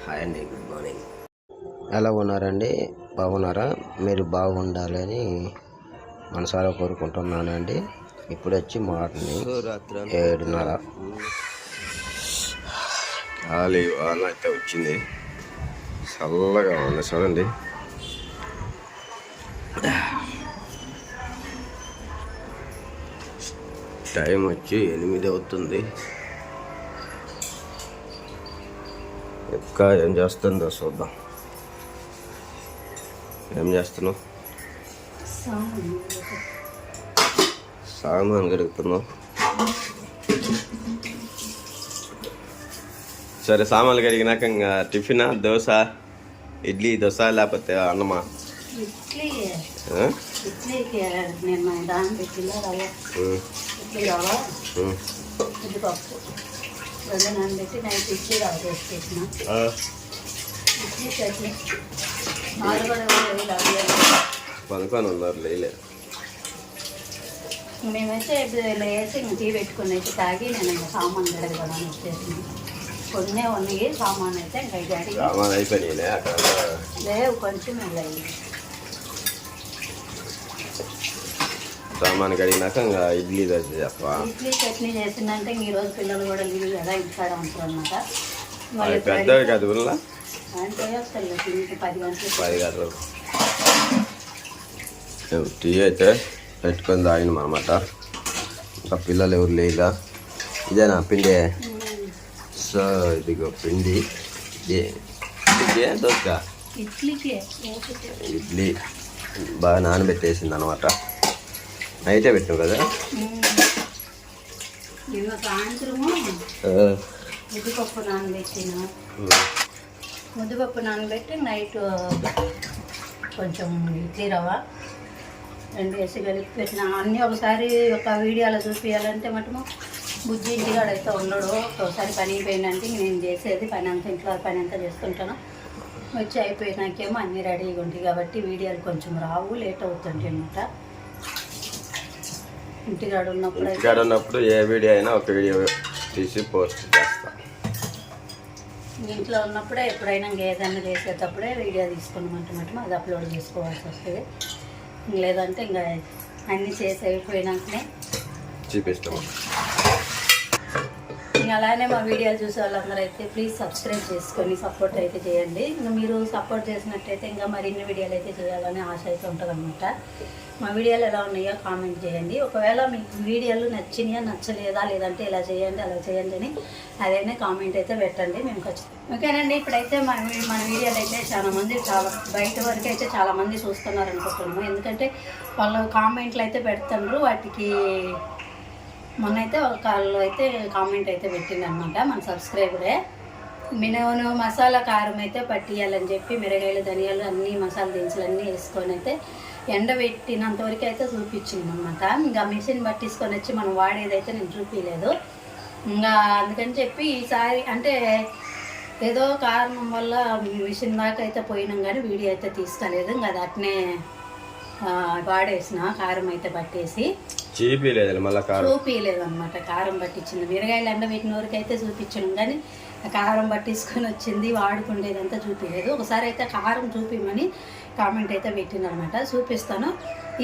Hi అండి, good morning. ఎలా ఉన్నారండి? బాగున్నారా? మీరు బాగుండాలని మనసారా కోరుకుంటున్నానండి. ఇప్పుడు వచ్చి మార్నింగ్ 7:30 ఖాళీ వాన అయితే వచ్చింది. చల్లగా ఉంది చూడండి. టైం వచ్చి 8 అవుతుంది. ఇంకా ఏం చేస్తుందో చూద్దాం. ఏం చేస్తున్నావు? సామాన్ కడుగుతున్నావు. సరే, సామాన్లు కడిగినాక ఇంకా టిఫినా, దోశ, ఇడ్లీ, దోశ లేకపోతే అన్నమా? పనుకొని ఉన్నారు లేదు. మేమైతే లేసి టీ పెట్టుకుని అయితే తాగి నేను సామాన్ గడగడానికి వచ్చేసిన. కొన్ని ఉన్నాయి సామాన్ అయితే ఇంకా సామాన్ అయిపోయినాయి అక్కడ లేవు, కొంచెం వెళ్ళాయి. సామాన్ కడిగినాక ఇంకా ఇడ్లీ దోశ చేస్తా. ఇడ్లీ చట్నీ చేసిందంటే ఈరోజు పిల్లలు కూడా లీవ్ కదా, ఇంటికాడ ఉంటారు అన్నమాట. పెద్దవి కాదు ఊళ్ళో అంటే వస్తారు 10 గంటలు 10 గంటలు. టీ అయితే పెట్టుకొని తాగినాం అన్నమాట. ఇంకా పిల్లలు ఎవరు లేదా. ఇదేనా పిండి? సో ఇదిగో పిండి. ఇదే దోశ ఇడ్లీ బాగా నానబెట్టేసింది అనమాట. నైటే పెట్టావు కదా. సాయంత్రము ముద్దుపప్పు నానబెట్టిన. ముద్దుపప్పు నానబెట్టి నైట్ కొంచెం ఇడ్లీ రవ్వ 2 వేసి కలిపి పెట్టిన. అన్నీ ఒకసారి ఒక వీడియోలో చూపించాలంటే మటుము బుజ్జి ఇంటికాడ అయితే ఉండడు. ఒకసారి పని అయిపోయిందంటే నేను చేసేది పని అంతా, ఇంట్లో పని అంతా చేసుకుంటాను. వచ్చి అయిపోయినాకేమో అన్నీ రెడీగా ఉంటాయి కాబట్టి వీడియోలు కొంచెం రావు, లేట్ అవుతుంది అన్నమాట. ఇంటికాడ ఉన్నప్పుడు ఏ వీడియో అయినా ఒక వీడియో తీసి పోస్ట్ చేస్తా. ఇంట్లో ఉన్నప్పుడే ఎప్పుడైనా ఏదైనా చేసేటప్పుడే వీడియో తీసుకున్నామంటే అది అప్లోడ్ చేసుకోవాల్సి వస్తుంది. లేదంటే ఇంకా అన్నీ చేసి అయిపోయినాకనే చూపిస్తాం. ఇంకా అలానే మా వీడియోలు చూసే వాళ్ళందరూ అయితే ప్లీజ్ సబ్స్క్రైబ్ చేసుకొని సపోర్ట్ అయితే చేయండి. ఇంకా మీరు సపోర్ట్ చేసినట్టయితే ఇంకా మరిన్ని వీడియోలు అయితే చేయాలని ఆశ అయితే ఉంటుంది అనమాట. మా వీడియోలు ఎలా ఉన్నాయో కామెంట్ చేయండి. ఒకవేళ మీకు వీడియోలు నచ్చినాయా నచ్చలేదా, లేదంటే ఇలా చేయండి అలా చేయండి అని అదైనా కామెంట్ అయితే పెట్టండి. మేము ఖచ్చితంగా ఓకేనండి. ఇప్పుడైతే మన వీడియోలు అయితే చాలా బయట వరకు అయితే చాలామంది చూస్తున్నారు అనుకుంటున్నాము. ఎందుకంటే వాళ్ళు కామెంట్లు అయితే పెడుతున్నారు. వాటికి మొన్నైతే ఒకళ్ళు అయితే కామెంట్ అయితే పెట్టింది అనమాట, మన సబ్స్క్రైబరే. నేను మసాలా కారం అయితే పట్టియాలని చెప్పి మిరగాయలు, ధనియాలు అన్నీ మసాలా దినుసులు అన్నీ వేసుకొని అయితే ఎండబెట్టినంతవరకు అయితే చూపించింది అనమాట. ఇంకా మిషన్ పట్టించుకొని వచ్చి మనం వాడేదైతే నేను చూపించలేదు. ఇంకా అందుకని చెప్పి ఈసారి అంటే ఏదో కారణం వల్ల మిషన్ దాకా అయితే పోయినాం కానీ వీడియో అయితే తీసుకోలేదు. ఇంకా అది అట్నే వాడేసిన కారం అయితే పట్టేసి చూపించలేదు అనమాట. కారం పట్టించింది, మిరగాయలు ఎండబెట్టిన వరకు అయితే చూపించాను కానీ కారం పట్టించుకొని వచ్చింది వాడుకుండేదంతా చూపించలేదు. ఒకసారి అయితే కారం చూపించమని కామెంట్ అయితే పెట్టిందనమాట. చూపిస్తాను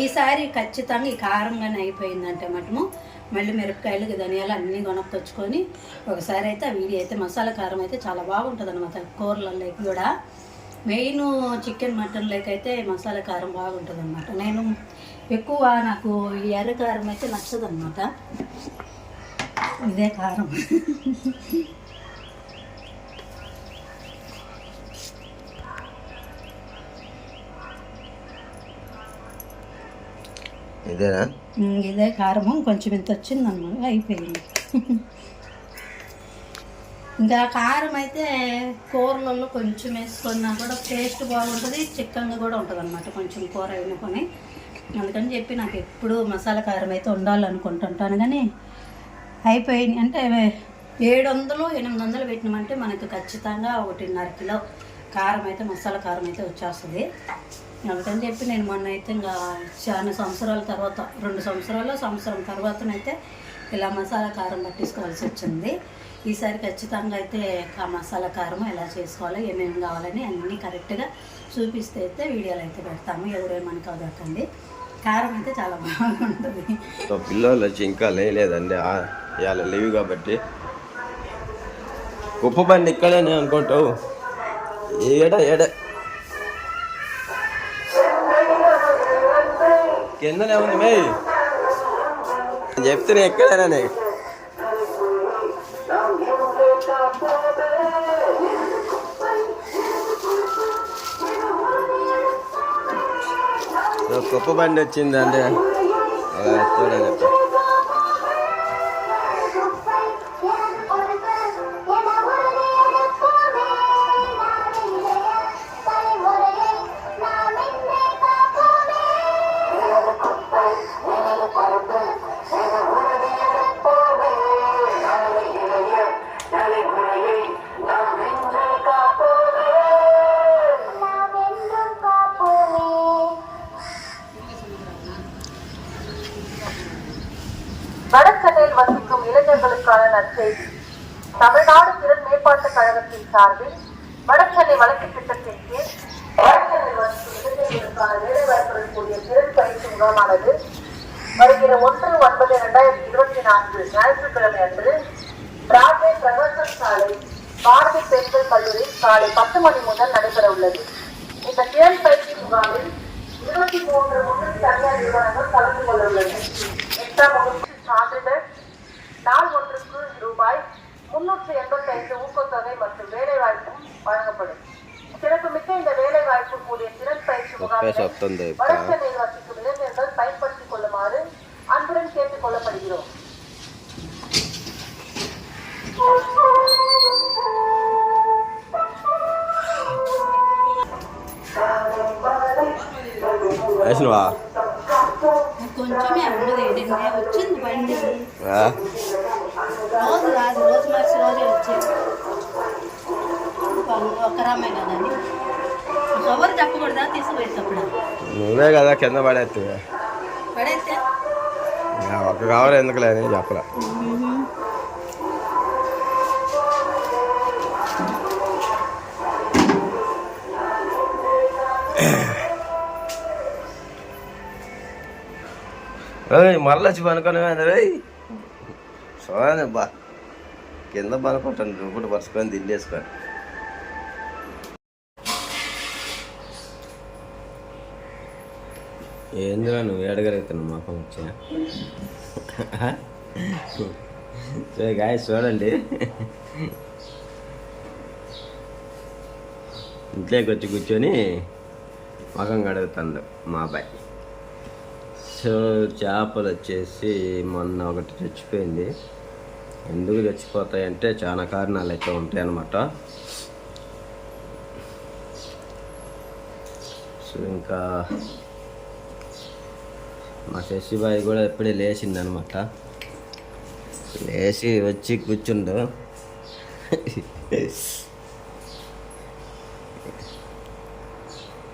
ఈసారి ఖచ్చితంగా. ఈ కారంగానే అయిపోయిందంటే మటము మళ్ళీ మిరపకాయలు, ధనియాలు అన్నీ కొనుక్కొచ్చుకొని ఒకసారి అయితే ఆ వీడియో అయితే మసాలా కారం అయితే చాలా బాగుంటుంది అనమాట. కూరలలోకి కూడా మెయిన్ చికెన్ మటన్ లేకైతే మసాలా కారం బాగుంటుంది అనమాట. నేను ఎక్కువ నాకు ఈ ఎర్ర కారం అయితే నచ్చదు అనమాట. ఇదే కారం ఇదేనా? ఇదే కారము కొంచెం ఇంత వచ్చింది అన్నమాట, అయిపోయింది. ఇంకా కారం అయితే కూరలలో కొంచెం వేసుకున్నా కూడా టేస్ట్ బాగుంటుంది, చిక్కగా కూడా ఉంటుంది అనమాట. కొంచెం కూర వేసుకొని అందుకని చెప్పి నాకు ఎప్పుడు మసాలా కారం అయితే ఉండాలనుకుంటుంటాను. కానీ అయిపోయింది అంటే 700-800 పెట్టినామంటే మనకు ఖచ్చితంగా 1.5 కిలో కారం అయితే మసాలా కారం అయితే వచ్చేస్తుంది. అందుకని చెప్పి నేను మొన్న అయితే ఇంకా చాలా సంవత్సరాల తర్వాత 2 సంవత్సరాలు సంవత్సరం తర్వాతనైతే ఇలా మసాలా కారం పట్టించుకోవాల్సి వచ్చింది. ఈసారి ఖచ్చితంగా అయితే మసాలా కారం ఎలా చేసుకోవాలో ఏమేమి కావాలని అన్నీ కరెక్ట్గా చూపిస్తే అయితే వీడియోలు అయితే పెడతాము. ఎవరేమనుకో దొరకండి. కారం అయితే చాలా బాగుంటుంది. పిల్లలు వచ్చి ఇంకా లేదండి, ఇవాళ లీవ్ కాబట్టి. కుప్ప బండి ఇక్కడనే అనుకుంటావు, ఏడ కిందనే ఉంది మే చెప్తేనే ఎక్కడేనా కుప్ప బండి వచ్చిందండి చూడండి చెప్ప. வடசென்னையில் வசிக்கும் இளைஞர்களுக்கான நற்செய்தி. தமிழ்நாடு திறன் மேம்பாட்டுக் கழகத்தின் சார்பில் வடசென்னை வளர்ச்சி திட்டத்தின் கீழ் வடசென்னையில் வசிக்கும் இளைஞர்களுக்கான வேலைவாய்ப்புடன் கூடிய திறன் பயிற்சி முகாமானது வருகிற 1/9/2024 ஞாயிற்றுக்கிழமை அன்று ராஜே பிரகாசம் சாலை பாரதி பெண்கள் கல்லூரி காலை 10 மணி முதல் நடைபெற உள்ளது. இந்த திறன் பயிற்சி முகாமில் 23 முன்னணி தனியார் நிறுவனங்கள் கலந்து கொள்ள உள்ளன. 8ஆம் வகுப்பு சான்றிதழ், நாள் ஒன்றுக்கு ரூபாய் 385 ஊக்கத்தொகை மற்றும் வேலைவாய்ப்பும் வழங்கப்படும். சிறப்புமிக்க இந்த வேலைவாய்ப்பு கூடிய திறன் பயிற்சி முகாமை வடசென்னையில் வசிக்கும் இளைஞர்கள் பயன்படுத்திக் கொள்ளுமாறு அன்புடன் கேட்டுக் கொள்ளப்படுகிறோம். వేసినవా కొంచెమే ఉండదు, వచ్చింది బండి రోజు రాదు, రోజు మార్చి రోజే వచ్చింది. ఒక్కరామే కదా అని ఎవరు చెప్పకూడదా తీసుకుపోయేటప్పుడు? నువ్వే కదా కింద పడేస్తే పడేస్తే ఒక్క కావాలి ఎందుకు లేదని చెప్పలే. మళ్ళీ వచ్చి పనుకొని చూడండి బా కింద పనుకుంటాను, దువ్వుడు పరుచుకొని దిల్లేసుకొని. ఏందిరా నువ్వు ఏడగలుగుతున్నావు మా పని వచ్చా? గాయ చూడండి, ఇంట్లోకి వచ్చి కూర్చొని మగం కడుగుతాడు మా అబ్బాయి. సో చేపలు వచ్చేసి మొన్న ఒకటి చచ్చిపోయింది. ఎందుకు చచ్చిపోతాయంటే చాలా కారణాలు అయితే ఉంటాయి అన్నమాట. సో ఇంకా మా శశిబాయి కూడా ఎప్పుడే లేచింది అనమాట. లేచి వచ్చి కూర్చుండు.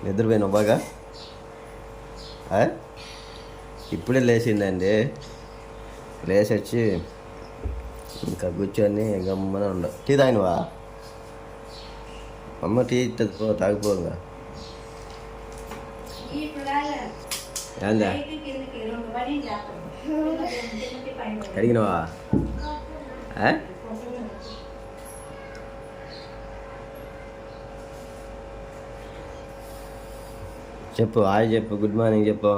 నిద్రపోయిన బాగా ఇప్పుడే లేచిందండి. లేచి వచ్చి ఇంకా కూర్చొని గమ్మన ఉండవు. టీ తాగినవా అమ్మ? టీ ఇస్తుంది తాగిపోగా. ఏందా అడిగినవా? చెప్పు హాయ్ చెప్పు, గుడ్ మార్నింగ్ చెప్పు.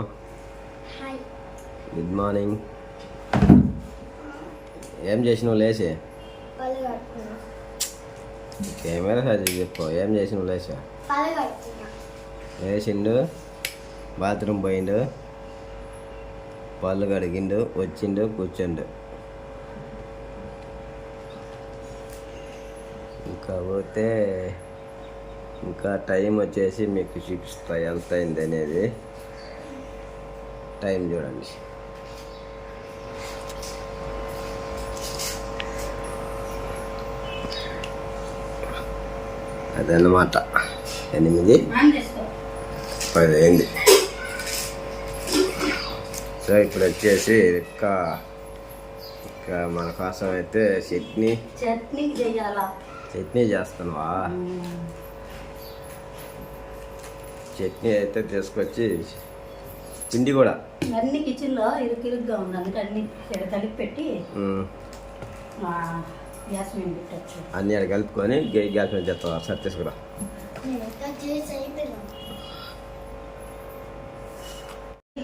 Good morning. ఏం చేసినావు లేచి? కెమెరా సరి చెప్పు, ఏం చేసినావు లేచి? లేచిండు, బాత్రూమ్ పోయిండు, పళ్ళు కడిగిండు, వచ్చిండు, కూర్చుండు. ఇంకా పోతే ఇంకా టైం వచ్చేసి మీకు చూపిస్తా ఎంత అయింది అనేది. టైం చూడండి. అదన్నమాట 8:10 అయింది. సో ఇప్పుడు వచ్చేసి ఇంకా మన కోసం అయితే చట్నీ చేయాలా? చట్నీ చేస్తున్నావా? చట్నీ అయితే తీసుకొచ్చి పిండి కూడా అన్ని కిచెన్లో ఇరుగ్గా ఉంది, అందుకే అన్ని కలిపి పెట్టి గ్యాస్ మీద పెట్టచ్చు. అన్నీ అక్కడ కలుపుకొని గ్యాస్ మీద చేస్తావా? సరే తీసుకురా.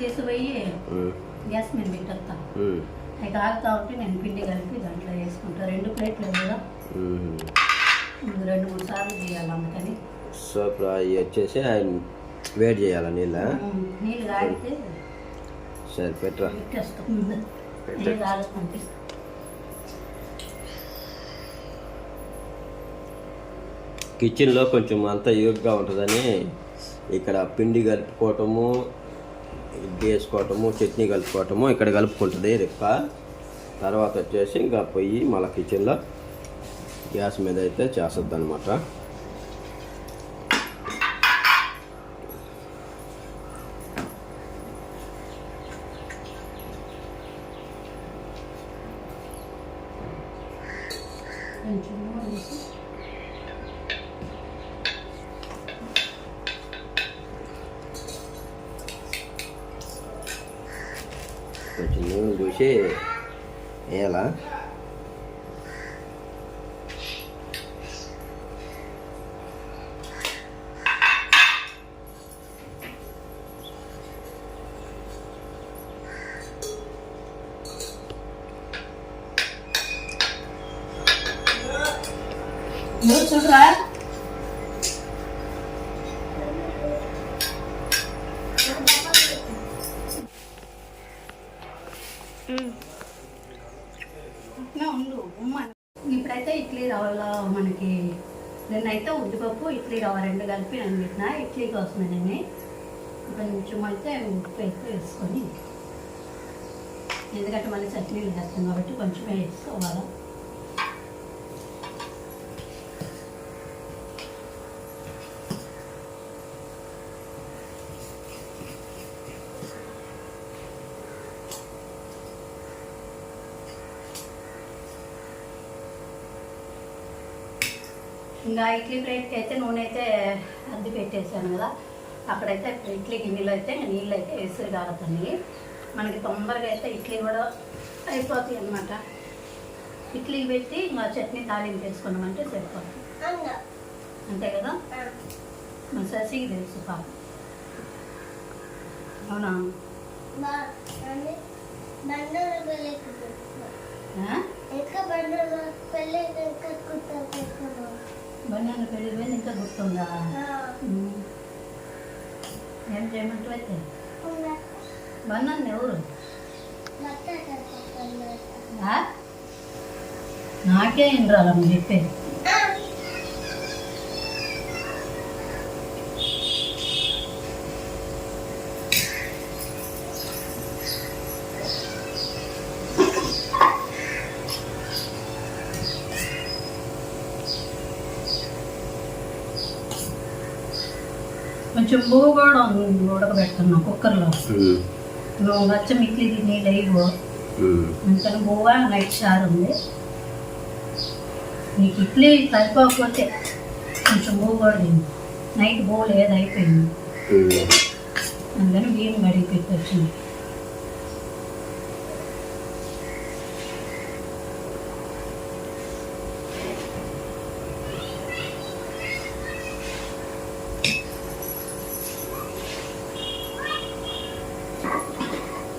తీసుకుపోయి గ్యాస్ మీద పెట్టేస్తా. అయితే ఆగుతా ఉంటే నేను పిండి కలిపి దాంట్లో వేసుకుంటా. 2 ప్లేట్లు కదా, 2-3 సార్లు చేయాలి, అందుకని. సో ఇప్పుడు అవి వచ్చేసి వేడి చేయాలా నీళ్ళు కాగితే సరే పెట్టరా. పెట్టేస్తాం. నీళ్ళు కాగకుంటే కిచెన్లో కొంచెం అంతా యూగ్గా ఉంటుందని ఇక్కడ పిండి కలుపుకోవటము, ఇడ్లీ వేసుకోవటము, చట్నీ కలుపుకోవటము ఇక్కడ కలుపుకుంటుంది రిక్క. తర్వాత వచ్చేసి ఇంకా పొయ్యి మళ్ళీ కిచెన్లో గ్యాస్ మీద అయితే చేస్తుంది అనమాట. కొంచెం నూనె చూసి వేయాలా? చూడరా ఉండు. ఇప్పుడైతే ఇడ్లీ రవ్వలో మనకి నేనైతే ఉద్దిపప్పు ఇడ్లీ రవ్వ 2 కలిపి నేను పెట్టిన ఇడ్లీ కోసమే. నేను కొంచెం అయితే ఉప్పు అయితే వేసుకొని, ఎందుకంటే మళ్ళీ చట్నీలు వేస్తాం కాబట్టి కొంచెమే వేసుకోవాలి. ఇంకా ఇడ్లీ ప్లేట్కి అయితే నూనె అయితే అద్ది పెట్టేసాను కదా, అక్కడైతే ఇడ్లీ గిన్నెలో అయితే నీళ్ళు అయితే వేసురు కాగుతుంది. మనకి తొందరగా అయితే ఇడ్లీ కూడా అయిపోతాయి అన్నమాట. ఇడ్లీ పెట్టి ఇంకా చట్నీ తాలింపు వేసుకున్నామంటే సరిపోతుంది, అంతే కదా. మన శశికి తెలుసు పాప. అవునా? బండి పెళ్ళి వెళ్ళి ఇంకా గుర్తుందా? ఏం చేయమంటూ అయితే బండి ఎవరు? నాకే ఏం రాలమ్మ చెప్పేది. కొంచెం పువ్వు కూడా ఉడకబెడుతున్నాం కుక్కర్లో. నువ్వు వచ్చం ఇడ్లీ నీళ్ళు వేయవు, అందుకని బువ్వ నైట్ చారు ఉంది. నీకు ఇడ్లీ సరిపోకపోతే కొంచెం పువ్వు కూడా తింది. నైట్ బువ్వ లేదు, అయిపోయింది, అందుకని బియ్యం కడిగి పెట్టి వచ్చింది.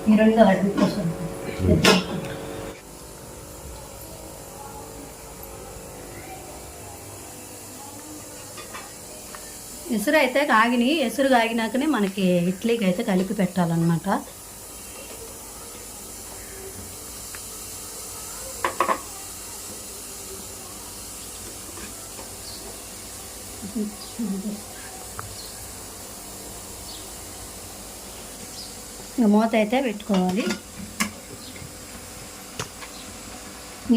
ఈ 2 అడ్డు కోసం ఎసురు అయితే కాగినాయి. ఎసురు కాగినాకనే మనకి ఇడ్లీకి అయితే కలిపి పెట్టాలన్నమాట. ఇంకా మూత అయితే పెట్టుకోవాలి.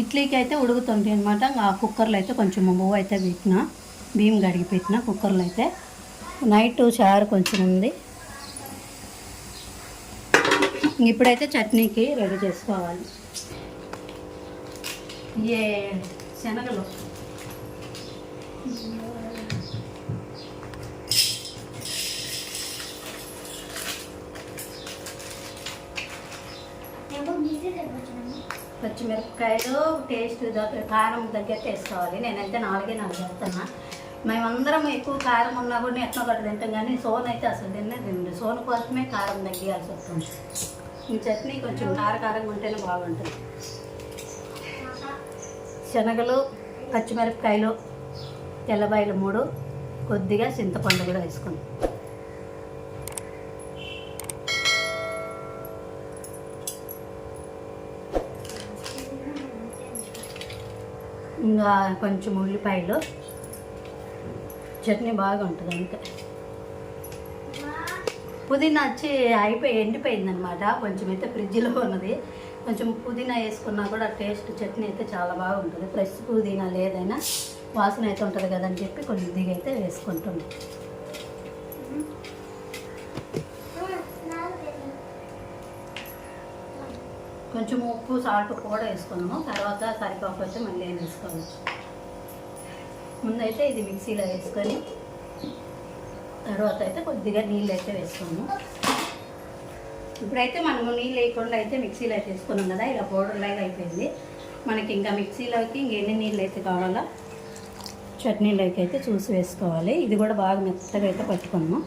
ఇడ్లీకి అయితే ఉడుకుతుంది అనమాట. ఆ కుక్కర్లో అయితే కొంచెం బువ్వ అయితే పెట్టిన, బియ్యం కడిగి పెట్టిన కుక్కర్లో అయితే. నైట్ చారు కొంచెం ఉంది. ఇప్పుడైతే చట్నీకి రెడీ చేసుకోవాలి. ఇవే శనగలు. పచ్చిమిరపకాయలు టేస్ట్ కారం తగ్గట్టు వేసుకోవాలి. నేనైతే 4 వేస్తున్నా. మేమందరం ఎక్కువ కారం ఉన్నా కూడా ఎట్లా ఒకటి తింటాం, కానీ సోన్ అయితే అసలు తిండి సోను కోసమే కారం తగ్గియాల్సి వస్తుంది. ఈ చట్నీ కొంచెం కారంగా ఉంటేనే బాగుంటుంది. శనగలు, పచ్చిమిరపకాయలు, తెల్లబాయలు 3, కొద్దిగా చింతపండు కూడా వేసుకుంటాం. ఇంకా కొంచెం ఉల్లిపాయలు. చట్నీ బాగా ఉంటుంది. అంతే. పుదీనా వచ్చి ఎండిపోయింది అనమాట. కొంచెం అయితే ఫ్రిడ్జ్లో ఉన్నది. కొంచెం పుదీనా వేసుకున్నా కూడా టేస్ట్ చట్నీ అయితే చాలా బాగుంటుంది. ఫ్రెష్ పుదీనా లేదైనా వాసన అయితే ఉంటుంది కదని చెప్పి కొద్దిగా అయితే వేసుకుంటుంది. కొంచెం ఉప్పు సాల్ట్ కూడా వేసుకున్నాము. తర్వాత సరిపోకపోతే మళ్ళీ ఏం వేసుకోవచ్చు. ముందైతే ఇది మిక్సీలో వేసుకొని తర్వాత అయితే కొద్దిగా నీళ్ళు అయితే వేసుకున్నాము. ఇప్పుడైతే మనము నీళ్ళు వేయకుండా అయితే మిక్సీలో అయితే వేసుకున్నాం కదా, ఇలా పౌడర్ లాగా అయిపోయింది. మనకి ఇంకా మిక్సీలోకి ఇంకెన్ని నీళ్ళు అయితే కావాలో చట్నీలోకి అయితే చూసి వేసుకోవాలి. ఇది కూడా బాగా మెత్తగా అయితే పట్టుకున్నాము.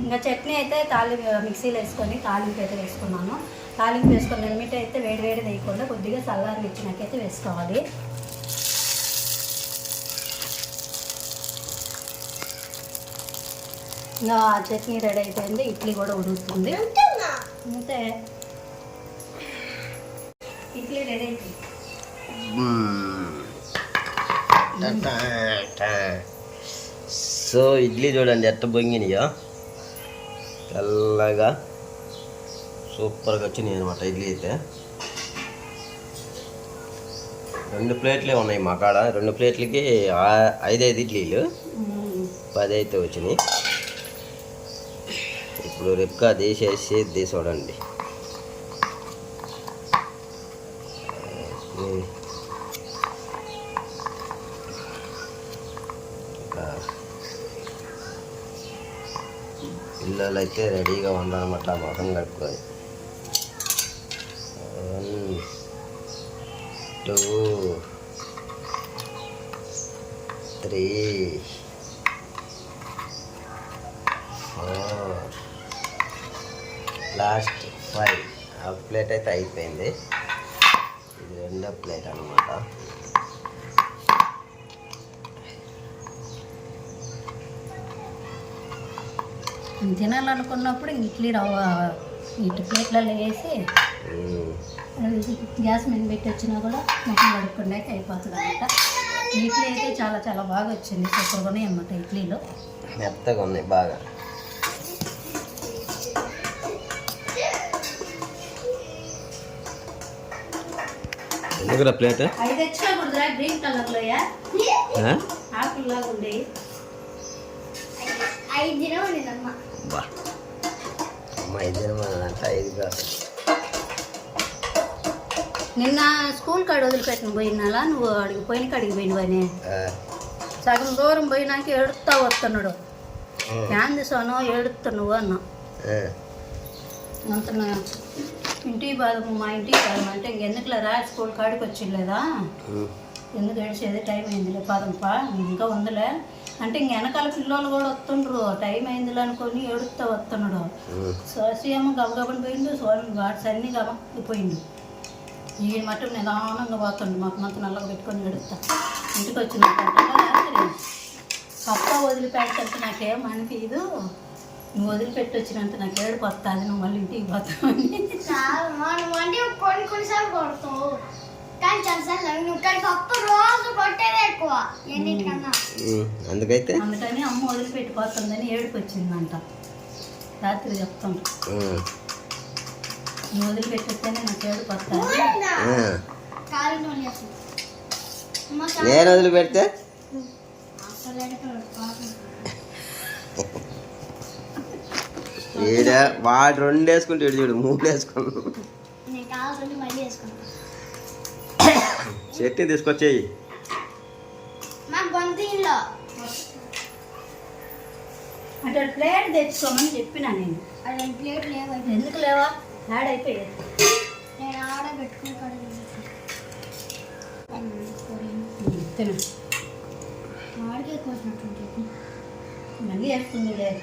ఇంకా చట్నీ అయితే మిక్సీలో వేసుకొని తాలింపు అయితే వేసుకున్నాను. తాలింపు వేసుకొని ఎనిమిటి అయితే వేడి వేయకుండా కొద్దిగా చల్లారి ఇచ్చినాకైతే వేసుకోవాలి. ఇంకా చట్నీ రెడీ అయిపోయింది. ఇడ్లీ కూడా ఉడుకుతుంది. అంతే, ఇడ్లీ రెడీ అయిపోయింది. సో ఇడ్లీ చూడండి ఎట్ట బొంగినాయో, తెల్లగా సూపర్గా వచ్చినాయి అనమాట. ఇడ్లీ అయితే 2 ప్లేట్లే ఉన్నాయి మా కాడ. 2 ప్లేట్లకి 5 ఇడ్లీలు 10 అయితే వచ్చినాయి. ఇప్పుడు రేపుగా తీసేసి చూడండి. పిల్లలు అయితే రెడీగా ఉన్నారన్నమాట మొహం కట్టుకొని. 1 2 3 4 లాస్ట్ 5. హాఫ్ ప్లేట్ అయితే అయిపోయింది. ఇది 2వ ప్లేట్ అన్నమాట. తినాలనుకున్నప్పుడు ఇడ్లీ ఇటు ప్లేట్లలో వేసి గ్యాస్ మీద పెట్టి వచ్చినా కూడా మొత్తం కడుక్కుండా అయిపోతుంది అనమాట. ఇడ్లీ అయితే చాలా చాలా బాగా వచ్చింది. సూపర్గా ఉన్నాయి అన్నమాట ఇడ్లీలు. మెత్తగా ఉన్నాయి బాగా. ఎందుకురా ప్లేట్ 5 తెచ్చినా కూడా గ్రీన్ కలర్లో ఆకుల్లాగా ఉండేవి. 5 దినం అమ్మ. అమ్మ 5 దినమంట 5 కాదు. నిన్న స్కూల్ కాడ వదిలిపెట్టిన పోయినాలా నువ్వు అడిగి పోయిన కాడికి పోయినవని సగం దూరం పోయినాక ఏడుస్తా వస్తున్నాడు. ఫ్యాన్ తీసాను ఏడుస్తున్నావు అన్నా. అంటున్నా ఇంటికి బాధము మా ఇంటికి కాదు అంటే ఇంకెందుకులే రా స్కూల్ కాడికి వచ్చిలేదా, ఎందుకు ఏడ్చేది టైం అయిందిలే పదంపా ఇంకా ఉందిలే అంటే ఇంక వెనకాల పిల్లలు కూడా వస్తుండ్రు, టైం అయిందిలే అనుకొని ఏడుస్తూ వస్తున్నాడు. సోసియమ్మ గబగబని పోయిండు, సోని వాట్స్ అన్నీ గబక్కిపోయిండు. ఈ మటు నిదానంగా పోతుండు, మాకు మంత నల్లగా పెట్టుకొని ఏడుస్తా. ఇంటికి వచ్చిన పప్ప వదిలిపెట్టంటే నాకేం అనిపించదు, నువ్వు వదిలిపెట్టి వచ్చినంత నాకు ఏడుపు వస్తుంది, నువ్వు మళ్ళీ ఇంటికి పోతావని. కొన్నిసార్లు కొడతావు కానీ చాలా నువ్వు కానీ పప్పు రోజు కొట్టేదే ఎక్కువ ఎన్నిటికన్నా. అందుకని అమ్మ వదిలిపెట్టిపోతుందని ఏడుపు వచ్చిందంట. రాత్రి చెప్తాను, నువ్వు వదిలిపెట్టేస్తేనే నాకు ఏడుపు వస్తుంది. నేను వదిలిపెడితే వాడు 2 వేసుకుంటే చూడు 3 వేసుకున్నాను. చట్నీ తీసుకొచ్చేయి. అంటే ప్లేట్ తెచ్చుకోమని చెప్పినా నేను. ప్లేట్ లేవు, ఎందుకు లేవా, యాడ్ అయిపోయాయి. నేను ఆడ పెట్టుకుని తిను, ఆడికే కోసినట్టు మళ్ళీ వేస్తుంది లేదు.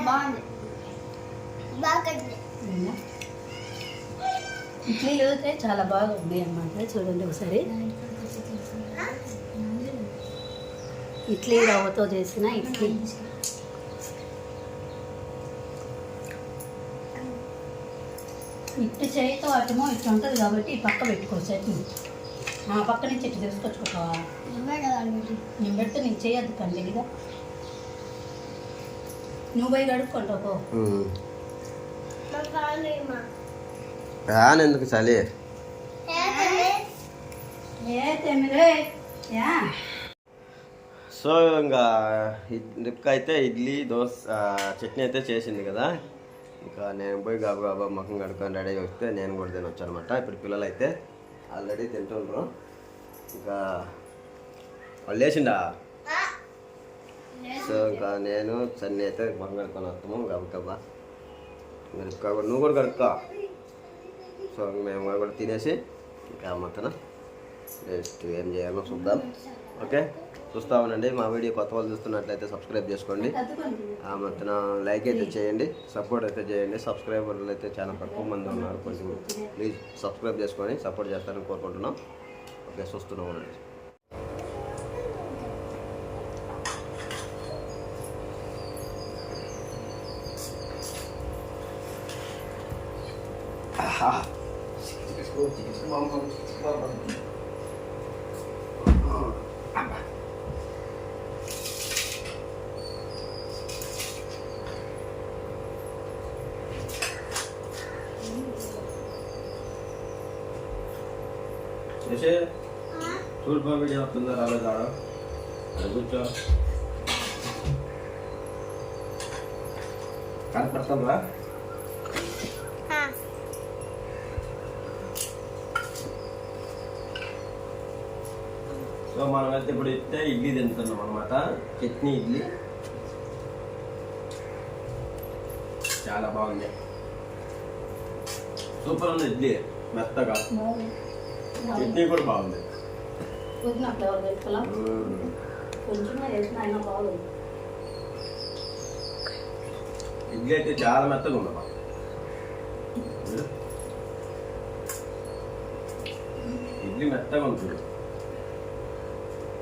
బాగుంది, బాగా ఇడ్లీలు అయితే చాలా బాగుంది అన్నమాట. చూడండి ఒకసారి, ఇడ్లీ రవ్వతో చేసిన ఇడ్లీ. ఇటు చేయితో అటమో ఇటు ఉంటుంది కాబట్టి ఈ పక్క పెట్టుకో చట్నీ. ఆ పక్క నుంచి ఇటు తీసుకొచ్చుకోవా, నేను పెడితే నీకు చేయొద్దు కానీ తెలీదా, నువ్వు పోయి కడుక్కుంటావు. ఎందుకు చలి సో ఇంకా రిప్కా అయితే ఇడ్లీ దోశ చట్నీ అయితే చేసింది కదా. ఇంకా నేను పోయి గాబా ముఖం కడుక్కొని రెడీ వస్తే నేను కూడా తినొచ్చు అనమాట. ఇప్పుడు పిల్లలు అయితే ఆల్రెడీ తింటుండ్రు. ఇంకా వాళ్ళు లేచిండా. సో ఇంకా నేను సన్ని అయితే ముఖం కడుక్కొని వస్తాము గబగబా. రిప్కా కూడా నువ్వు కూడా కడుక్కో. సో మేము కూడా తినేసి ఇంకా మొత్తం నెక్స్ట్ ఏం చేయాలో చూద్దాం. ఓకే, చూస్తూ ఉండండి. మా వీడియో కొత్త వాళ్ళు చూస్తున్నట్లయితే సబ్స్క్రైబ్ చేసుకోండి. మొత్తం లైక్ అయితే చేయండి, సపోర్ట్ అయితే చేయండి. సబ్స్క్రైబర్లు అయితే చాలా తక్కువ మంది ఉన్నారు, కొంచెం ప్లీజ్ సబ్స్క్రైబ్ చేసుకొని సపోర్ట్ చేస్తారని కోరుకుంటున్నాం. ఓకే, చూస్తున్నాం ఉండండి. చూడు వీడియో వస్తుందా రాలేదా, అది కూర్చో కనపడుతుందా. సో మనమైతే ఇప్పుడు ఇస్తే ఇడ్లీ తింటున్నాం అనమాట. చట్నీ ఇడ్లీ చాలా బాగుంది, సూపర్ ఉంది. ఇడ్లీ మెత్తగా, చట్నీ కూడా బాగుంది. ఇడ్లీ అయితే చాలా మెత్తగా ఉందమ్మా. ఇడ్లీ మెత్తగా ఉంటుంది,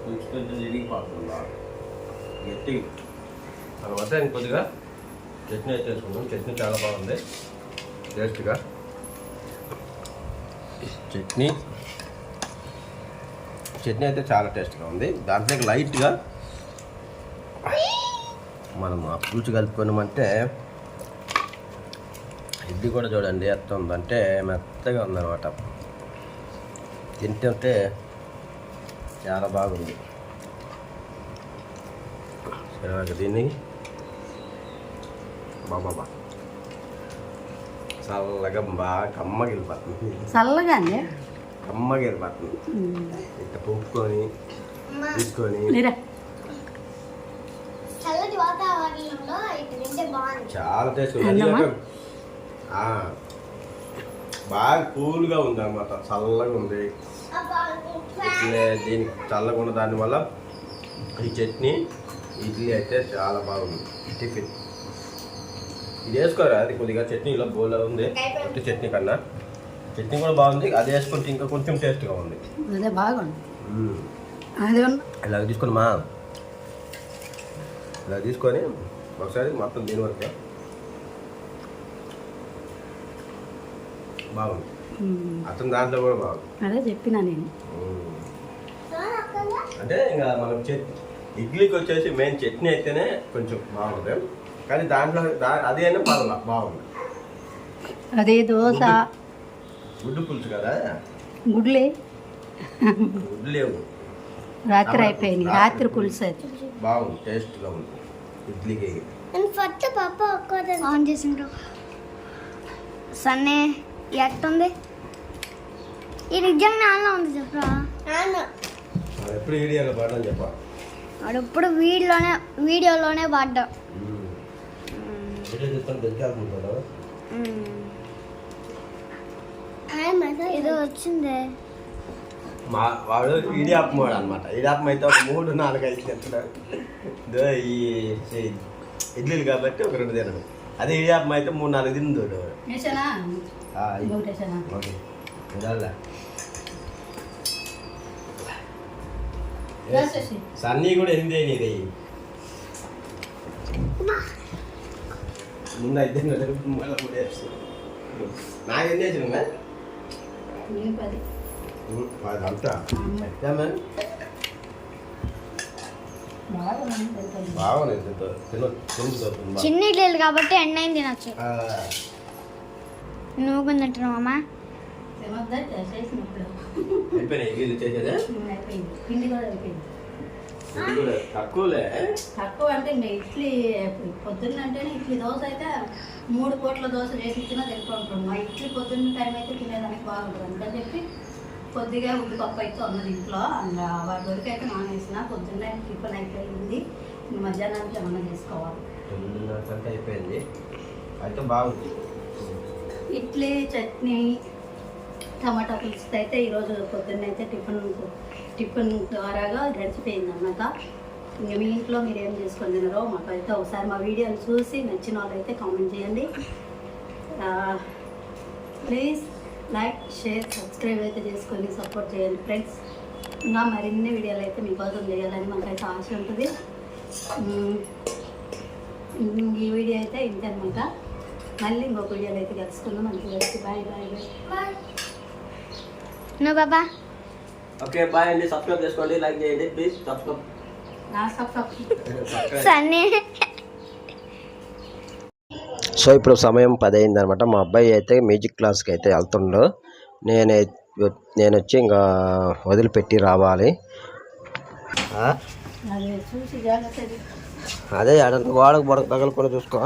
కొంచెం కొంచెం ఇరిగిపోతుంది బాగా గట్టి. తర్వాత ఇంకొద్దిగా చట్నీ అయితే వేసుకున్నాం. చట్నీ చాలా బాగుంది, టేస్ట్గా. చట్నీ అయితే చాలా టేస్ట్గా ఉంది. దాంట్లోకి లైట్గా మనం ఆ పులుసు కలుపుకున్నామంటే ఇడ్లీ కూడా చూడండి ఎంత ఉందంటే మెత్తగా ఉందన్నమాట. తింటుంటే చాలా బాగుంది. సరే దీన్ని బాబా చల్లగా బాగా కమ్మగా వెళ్ళిపోతుంది. చల్లగానే కమ్మగా వెళ్ళిపోతుంది. ఇట్లా పూపుకొని తీసుకొని చల్లటి వాతావరణంలో ఇటు తింటే బాగుంది, చాలా టేస్ట్. బాగా కూల్గా ఉంది అన్నమాట, చల్లగా ఉంది. ఇట్లే దీనికి చల్లగా ఉన్న దానివల్ల ఈ చట్నీ ఇడ్లీ అయితే చాలా బాగుంది. టిఫిన్ ఇది వేసుకోరా, అది కొద్దిగా చట్నీలో బోలా ఉంది ఒట్టి చట్నీ కన్నా. చట్నీ కూడా బాగుంది, అది వేసుకుంటే ఇంకా కొంచెం టేస్ట్గా ఉంది. అదే బాగుంది. అదే ఇలా తీసుకొని ఇలా తీసుకొని ఒకసారి మొత్తం దీని వరకే బాగుంది. అతని దాంట్లో కూడా బాగుంది. అదే చెప్పినా నేను. అంటే ఇంకా మనం ఇడ్లీకి వచ్చేసి మెయిన్ చట్నీ అయితేనే కొంచెం బాగుంటుంది, కానీ దాంట్లో అది అయినా పర్వాలా బాగుంది. అదే దోశ గుడ్డు పులుసు కదా, గుడ్లే గుడ్డు లేవు, రాత్రి అయిపోయింది. రాత్రి పులుసు అయితే బాగుంది, టేస్ట్గా ఉంది ఇడ్లీకి. నేను ఫస్ట్ పాప ఆన్ చేసిండ్రు. సన్నే ఎట్టుంది? ఈ నిజంగా నాన్న ఉంది చెప్పరా? ఎప్పుడు వీడియోలో పాడని చెప్పా, వాడు ఎప్పుడు వీడియోలోనే పాడ్డా. ఏదో వచ్చిందే. వాడు ఈడియాపం వాడు అనమాట. ఈడియాపం అయితే ఒక 3-4-5 తింటున్నాడు ఈ ఇడ్లీలు కాబట్టి ఒక 2 తినడు. అదే ఈడియాపం అయితే 3-4 తిందుడు. సన్నీ కూడా ఎనిమిది అయినాయి. ముందు అయితే నాకు ఎన్ని వేసిన అంతా బాగుంది. చిన్న ఇడ్లీలు కాబట్టి ఎండ అయింది తినచ్చు. నువ్వు కూడా తింటున్నావు అమ్మా? అయిపోయినాయి వీళ్ళు చేసేదే. పిండి కూడా అయిపోయింది. తక్కువ అంటే ఇంకా ఇడ్లీ పొద్దున్న అంటేనే ఇడ్లీ దోశ అయితే 3 పూట్ల దోశ చేసి ఇచ్చినా తినుకుంటాం. మా ఇడ్లీ పొద్దున్న టైం అయితే తినేదానికి బాగుంటుంది. అందుకని చెప్పి కొద్దిగా ఉల్లిపప్పు అయితే ఉన్నది ఇంట్లో, ఇంకా వాటి వరకు అయితే నాన్ వేసిన. పొద్దున్నే టిఫిన్ అయిపోయింది, మధ్యాహ్నానికి ఏమన్నా చేసుకోవాలి. అయిపోయింది అయితే బాగుంది. ఇడ్లీ చట్నీ టమాటా పులుసు అయితే ఈరోజు పొద్దున్న అయితే టిఫిన్ ద్వారాగా గడిచిపోయింది అన్నమాట. ఇంకా మీ ఇంట్లో మీరు ఏం చేసుకొని తిన్నారో మాకైతే ఒకసారి మా వీడియోలు చూసి నచ్చిన వాళ్ళు అయితే కామెంట్ చేయండి. ప్లీజ్ లైక్, షేర్, సబ్స్క్రైబ్ అయితే చేసుకొని సపోర్ట్ చేయండి ఫ్రెండ్స్. ఇంకా మరిన్ని వీడియోలు అయితే మీకోసం చేయాలని మాకైతే ఆశ ఉంటుంది. ఈ వీడియో అయితే ఇంతే అనమాట. మళ్ళీ ఇంకొక వీడియోలు అయితే కలుసుకుందాం. మంచిగా బాయ్ బాయ్ బాయ్. నువ్వు బాబా ఓకే బాయ్ అండి. సబ్స్క్రైబ్ చేసుకోండి, లైక్ చేయండి ప్లీజ్. సన్నీ. సో ఇప్పుడు సమయం 10 అయింది అనమాట. మా అబ్బాయి అయితే మ్యూజిక్ క్లాస్కి అయితే వెళ్తుండు. నేను వచ్చి ఇంకా వదిలిపెట్టి రావాలి. అదే వాడకు పగలకుండా చూసుకో.